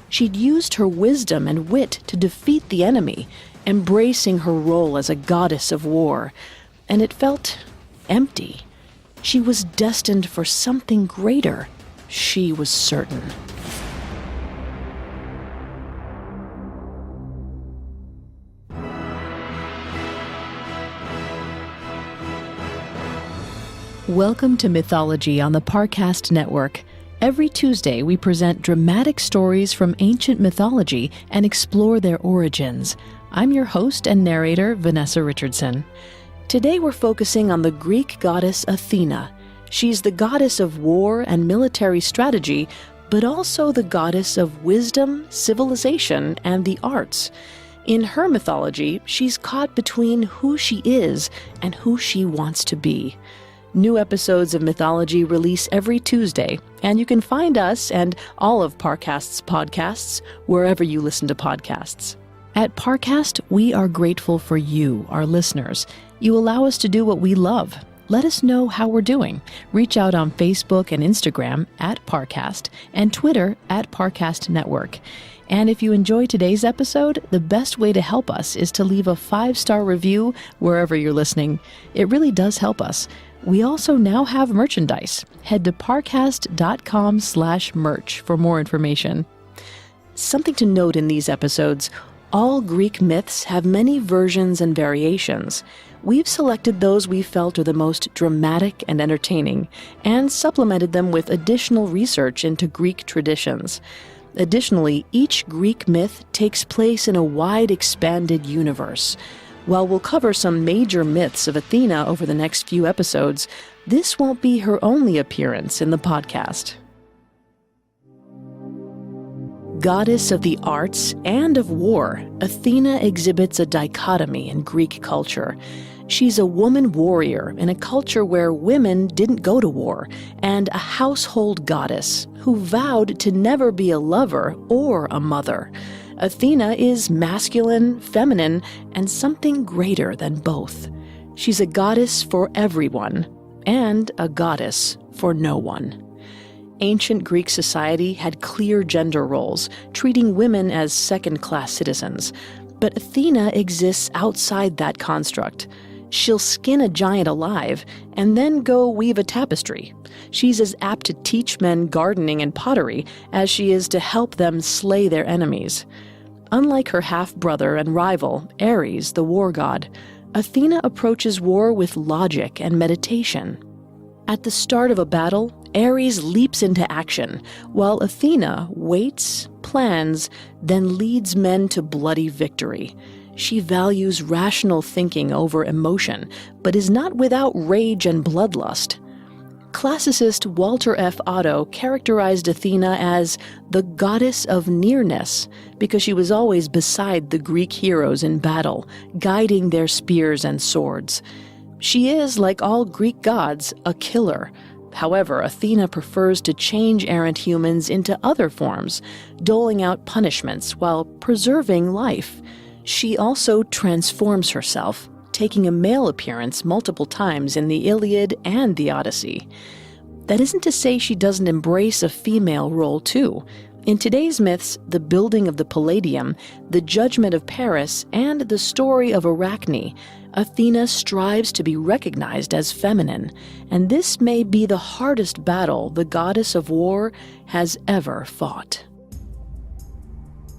She'd used her wisdom and wit to defeat the enemy, embracing her role as a goddess of war, and it felt empty. She was destined for something greater. She was certain. Welcome to Mythology on the Parcast Network. Every Tuesday, we present dramatic stories from ancient mythology and explore their origins. I'm your host and narrator, Vanessa Richardson. Today, we're focusing on the Greek goddess Athena. She's the goddess of war and military strategy, but also the goddess of wisdom, civilization, and the arts. In her mythology, she's caught between who she is and who she wants to be. New episodes of Mythology release every Tuesday, and you can find us and all of Parcast's podcasts wherever you listen to podcasts. At Parcast, we are grateful for you, our listeners. You allow us to do what we love. Let us know how we're doing. Reach out on Facebook and Instagram at Parcast and Twitter at Parcast Network. And if you enjoy today's episode, the best way to help us is to leave a 5-star review wherever you're listening. It really does help us. We also now have merchandise. Head to parcast.com/merch for more information. Something to note in these episodes, all Greek myths have many versions and variations. We've selected those we felt are the most dramatic and entertaining, and supplemented them with additional research into Greek traditions. Additionally, each Greek myth takes place in a wide expanded universe. While we'll cover some major myths of Athena over the next few episodes, this won't be her only appearance in the podcast. Goddess of the arts and of war, Athena exhibits a dichotomy in Greek culture. She's a woman warrior in a culture where women didn't go to war, and a household goddess who vowed to never be a lover or a mother. Athena is masculine, feminine, and something greater than both. She's a goddess for everyone, and a goddess for no one. Ancient Greek society had clear gender roles, treating women as second-class citizens. But Athena exists outside that construct. She'll skin a giant alive and then go weave a tapestry. She's as apt to teach men gardening and pottery as she is to help them slay their enemies. Unlike her half-brother and rival, Ares, the war god, Athena approaches war with logic and meditation. At the start of a battle, Ares leaps into action, while Athena waits, plans, then leads men to bloody victory. She values rational thinking over emotion, but is not without rage and bloodlust. Classicist Walter F. Otto characterized Athena as the goddess of nearness because she was always beside the Greek heroes in battle, guiding their spears and swords. She is, like all Greek gods, a killer. However, Athena prefers to change errant humans into other forms, doling out punishments while preserving life. She also transforms herself, taking a male appearance multiple times in the Iliad and the Odyssey. That isn't to say she doesn't embrace a female role too. In today's myths, the building of the Palladium, the judgment of Paris, and the story of Arachne, Athena strives to be recognized as feminine, and this may be the hardest battle the goddess of war has ever fought.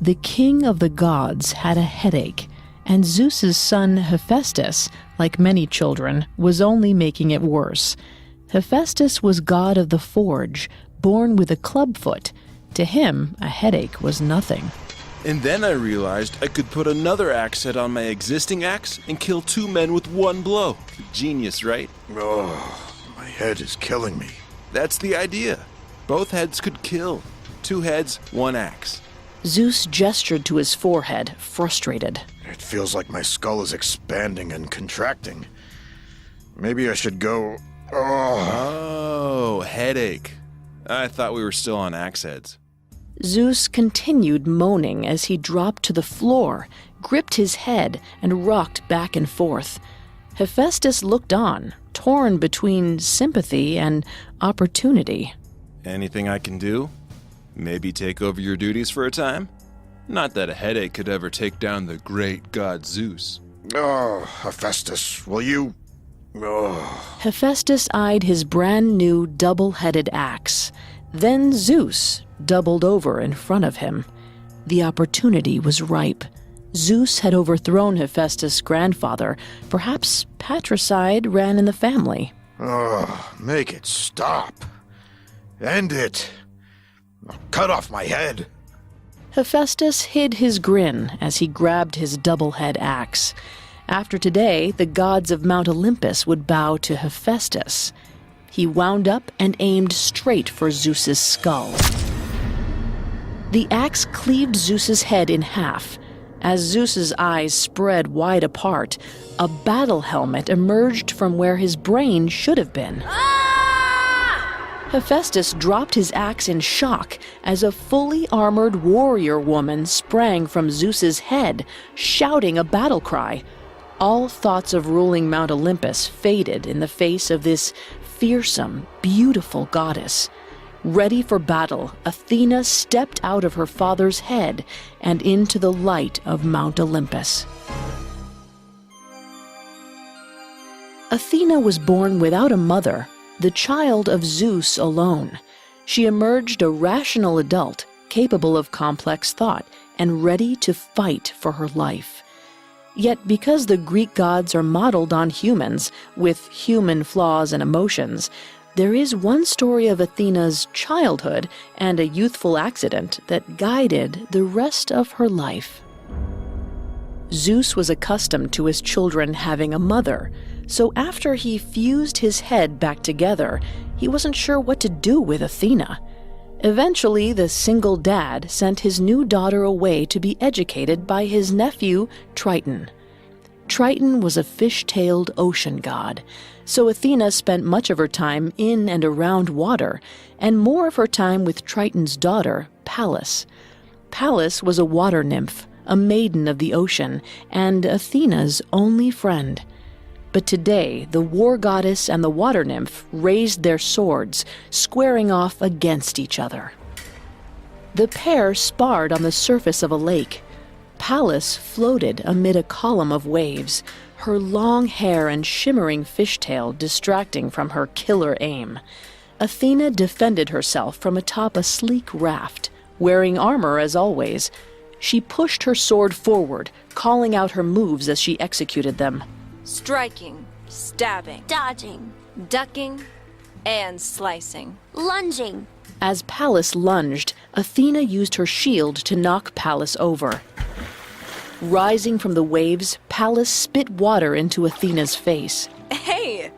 The king of the gods had a headache, and Zeus's son Hephaestus, like many children, was only making it worse. Hephaestus was god of the forge, born with a clubfoot. To him, a headache was nothing. And then I realized I could put another axe head on my existing axe and kill two men with one blow. Genius, right? Oh, my head is killing me. That's the idea. Both heads could kill. Two heads, one axe. Zeus gestured to his forehead, frustrated. It feels like my skull is expanding and contracting. Maybe I should go... Oh, headache. I thought we were still on axe heads. Zeus continued moaning as he dropped to the floor, gripped his head, and rocked back and forth. Hephaestus looked on, torn between sympathy and opportunity. Anything I can do? Maybe take over your duties for a time? Not that a headache could ever take down the great god Zeus. Oh, Hephaestus, will you... Oh. Hephaestus eyed his brand new double-headed axe. Then Zeus doubled over in front of him. The opportunity was ripe. Zeus had overthrown Hephaestus' grandfather. Perhaps patricide ran in the family. Oh, make it stop. End it. I'll cut off my head. Hephaestus hid his grin as he grabbed his double-head axe. After today, the gods of Mount Olympus would bow to Hephaestus. He wound up and aimed straight for Zeus's skull. The axe cleaved Zeus's head in half. As Zeus's eyes spread wide apart, a battle helmet emerged from where his brain should have been. Hephaestus dropped his axe in shock as a fully armored warrior woman sprang from Zeus's head, shouting a battle cry. All thoughts of ruling Mount Olympus faded in the face of this fearsome, beautiful goddess. Ready for battle, Athena stepped out of her father's head and into the light of Mount Olympus. Athena was born without a mother, the child of Zeus alone. She emerged a rational adult, capable of complex thought, and ready to fight for her life. Yet because the Greek gods are modeled on humans, with human flaws and emotions, there is one story of Athena's childhood and a youthful accident that guided the rest of her life. Zeus was accustomed to his children having a mother, so after he fused his head back together, he wasn't sure what to do with Athena. Eventually, the single dad sent his new daughter away to be educated by his nephew, Triton. Triton was a fish-tailed ocean god, so Athena spent much of her time in and around water, and more of her time with Triton's daughter, Pallas. Pallas was a water nymph, a maiden of the ocean, and Athena's only friend. But today, the war goddess and the water nymph raised their swords, squaring off against each other. The pair sparred on the surface of a lake. Pallas floated amid a column of waves, her long hair and shimmering fishtail distracting from her killer aim. Athena defended herself from atop a sleek raft, wearing armor as always. She pushed her sword forward, calling out her moves as she executed them. striking, stabbing, Dodging. ducking, and slicing. Lunging. As Pallas lunged, Athena used her shield to knock Pallas over. Rising from the waves, Pallas spit water into Athena's face. Hey!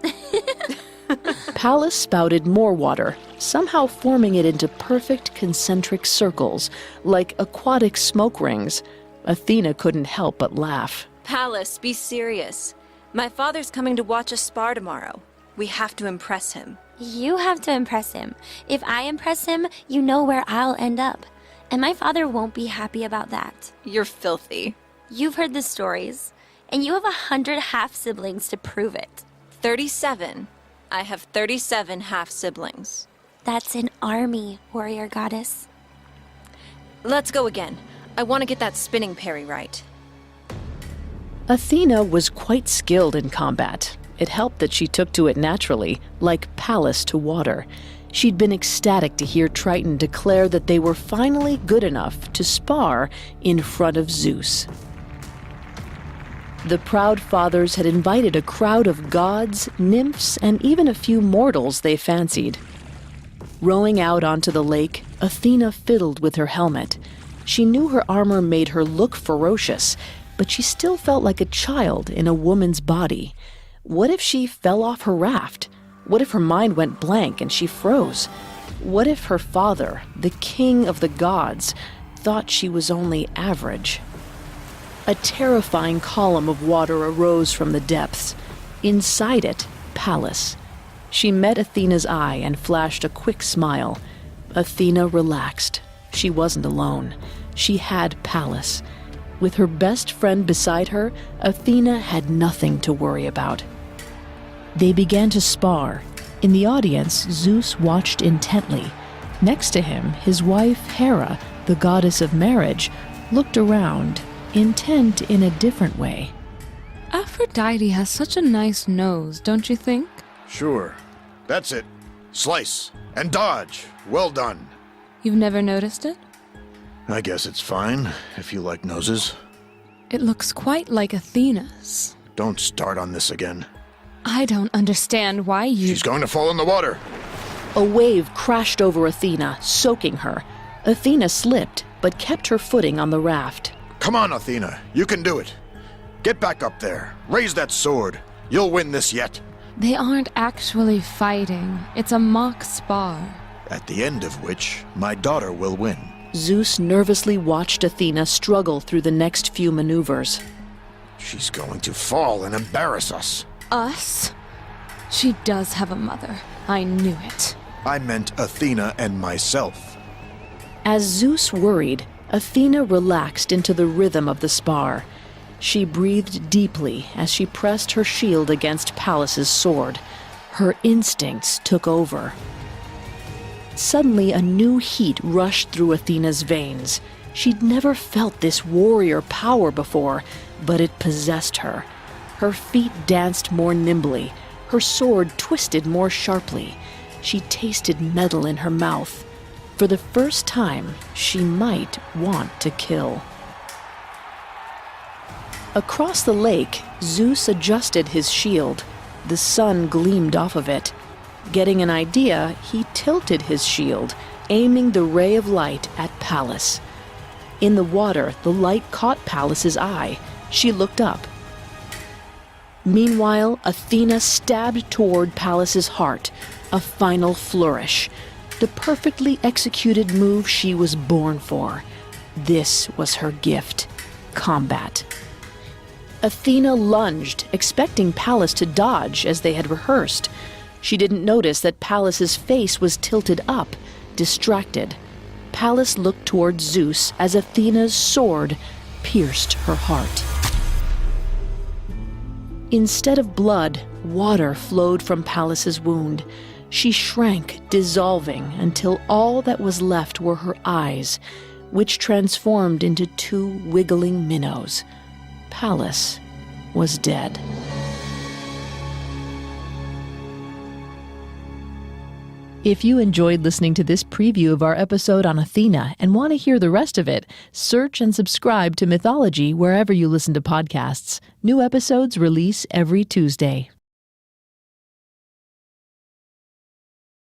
Pallas spouted more water, somehow forming it into perfect concentric circles, like aquatic smoke rings. Athena couldn't help but laugh. Pallas, be serious. My father's coming to watch us spar tomorrow. We have to impress him. You have to impress him. If I impress him, you know where I'll end up. And my father won't be happy about that. You're filthy. You've heard the stories, and you have 100 half-siblings to prove it. 37. I have 37 half-siblings. That's an army, warrior goddess. Let's go again. I want to get that spinning parry right. Athena was quite skilled in combat. It helped that she took to it naturally, like Pallas to water. She'd been ecstatic to hear Triton declare that they were finally good enough to spar in front of Zeus. The proud fathers had invited a crowd of gods, nymphs, and even a few mortals they fancied. Rowing out onto the lake, Athena fiddled with her helmet. She knew her armor made her look ferocious, but she still felt like a child in a woman's body. What if she fell off her raft? What if her mind went blank and she froze? What if her father, the king of the gods, thought she was only average? A terrifying column of water arose from the depths. Inside it, Pallas. She met Athena's eye and flashed a quick smile. Athena relaxed. She wasn't alone. She had Pallas. With her best friend beside her, Athena had nothing to worry about. They began to spar. In the audience, Zeus watched intently. Next to him, his wife Hera, the goddess of marriage, looked around, intent in a different way. Aphrodite has such a nice nose, don't you think? Sure. That's it. Slice and dodge. Well done. You've never noticed it? I guess it's fine, if you like noses. It looks quite like Athena's. Don't start on this again. I don't understand why you... She's going to fall in the water. A wave crashed over Athena, soaking her. Athena slipped, but kept her footing on the raft. Come on, Athena. You can do it. Get back up there. Raise that sword. You'll win this yet. They aren't actually fighting. It's a mock spar. At the end of which, my daughter will win. Zeus nervously watched Athena struggle through the next few maneuvers. She's going to fall and embarrass us. Us? She does have a mother. I knew it. I meant Athena and myself. As Zeus worried, Athena relaxed into the rhythm of the spar. She breathed deeply as she pressed her shield against Pallas's sword. Her instincts took over. Suddenly, a new heat rushed through Athena's veins. She'd never felt this warrior power before, but it possessed her. Her feet danced more nimbly. Her sword twisted more sharply. She tasted metal in her mouth. For the first time, she might want to kill. Across the lake, Zeus adjusted his shield. The sun gleamed off of it. Getting an idea, he tilted his shield, aiming the ray of light at Pallas. In the water, the light caught Pallas's eye. She looked up. Meanwhile, Athena stabbed toward Pallas's heart, a final flourish. The perfectly executed move she was born for. This was her gift, combat. Athena lunged, expecting Pallas to dodge as they had rehearsed. She didn't notice that Pallas's face was tilted up, distracted. Pallas looked toward Zeus as Athena's sword pierced her heart. Instead of blood, water flowed from Pallas's wound. She shrank, dissolving, until all that was left were her eyes, which transformed into two wiggling minnows. Pallas was dead. If you enjoyed listening to this preview of our episode on Athena and want to hear the rest of it, search and subscribe to Mythology wherever you listen to podcasts. New episodes release every Tuesday.